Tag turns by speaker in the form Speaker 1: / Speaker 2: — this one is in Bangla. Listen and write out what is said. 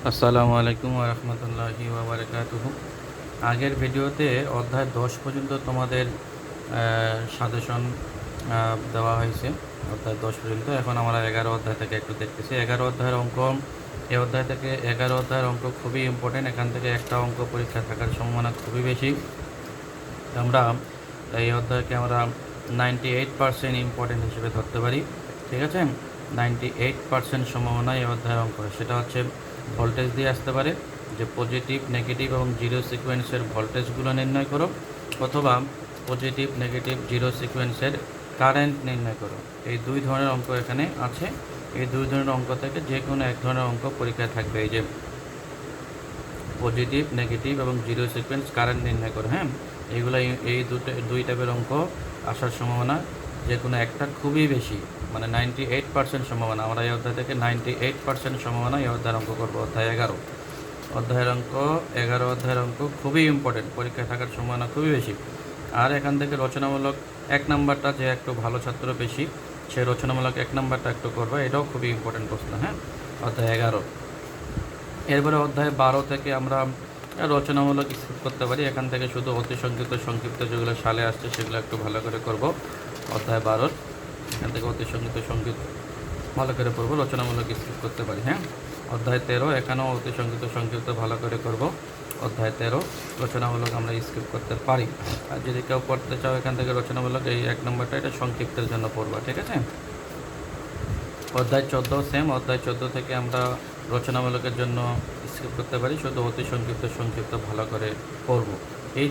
Speaker 1: আসসালামু আলাইকুম ওয়া রাহমাতুল্লাহি ওয়া বারাকাতুহু। আগের ভিডিওতে অধ্যায় 10 পর্যন্ত তোমাদের সাজেশন দেওয়া হয়েছে। অধ্যায় 10 পর্যন্ত। এখন আমরা 11 অধ্যায় থেকে একটু দেখতেছি। 11 অধ্যায়ের অঙ্ক, এই অধ্যায় থেকে 11 অধ্যায়ের অঙ্ক খুবই ইম্পর্টেন্ট। এখান থেকে একটা অঙ্ক পরীক্ষা থাকার সম্ভাবনা খুবই বেশি। আমরা এই অধ্যায়কে আমরা 98% ইম্পর্টেন্ট হিসেবে ধরতে পারি। ঠিক আছে, 98% সম্ভাবনা এই অধ্যায়ের অঙ্ক। সেটা হচ্ছে ভোল্টেজ দিয়ে আসতে পারে, যে পজিটিভ, নেগেটিভ এবং জিরো সিকোয়েন্সের ভোল্টেজগুলো নির্ণয় করো, অথবা পজিটিভ, নেগেটিভ, জিরো সিকোয়েন্সের কারেন্ট নির্ণয় করো। এই দুই ধরনের অঙ্ক এখানে আছে। এই দুই ধরনের অঙ্ক থেকে যে কোনো এক ধরনের অঙ্ক পরীক্ষায় থাকবে। এই যে পজিটিভ, নেগেটিভ এবং জিরো সিকোয়েন্স কারেন্ট নির্ণয় করো। হ্যাঁ, এইগুলো এই দুই টাইপের অঙ্ক আসার সম্ভাবনা যে কোনো একটা খুবই বেশি, মানে 98% সম্ভাবনা। আমরা এই অধ্যায় থেকে 98% সম্ভাবনা এই অধ্যায়ের অঙ্ক করবো। অধ্যায় 11 অধ্যায়ের অঙ্ক, 11 অধ্যায়ের অঙ্ক খুবই ইম্পর্টেন্ট, পরীক্ষায় থাকার সম্ভাবনা খুবই বেশি। আর এখান থেকে রচনামূলক 1 নাম্বারটা, যে একটু ভালো ছাত্র বেশি, সে রচনামূলক 1 নাম্বারটা একটু করবে। এটাও খুবই ইম্পর্টেন্ট প্রশ্ন। হ্যাঁ, অধ্যায় 11। এরপরে অধ্যায় 12 থেকে আমরা রচনামূলক স্কিপ করতে পারি। এখান থেকে শুধু অতি সংক্ষিপ্ত সংক্ষিপ্ত যেগুলো সালে আসছে সেগুলো একটু ভালো করে করব। অধ্যায় 12 এখান থেকে অতি সংক্ষিপ্ত ভালো করে পড়বো, রচনামূলক স্কিপ করতে পারি। হ্যাঁ, অধ্যায় 13 এখানেও অতি সংক্ষিপ্ত ভালো করে করব। অধ্যায় 13 রচনামূলক আমরা স্কিপ করতে পারি। আর যদি কেউ পড়তে চাও এখান থেকে রচনামূলক, এই 1 নম্বরটা এটা সংক্ষিপ্তের জন্য পড়বা। ঠিক আছে। অধ্যায় 14 সেম। অধ্যায় 14 থেকে আমরা রচনামূলকের জন্য স্কিপ করতে পারি, শুধু অতি সংক্ষিপ্ত ভালো করে পড়ব। এই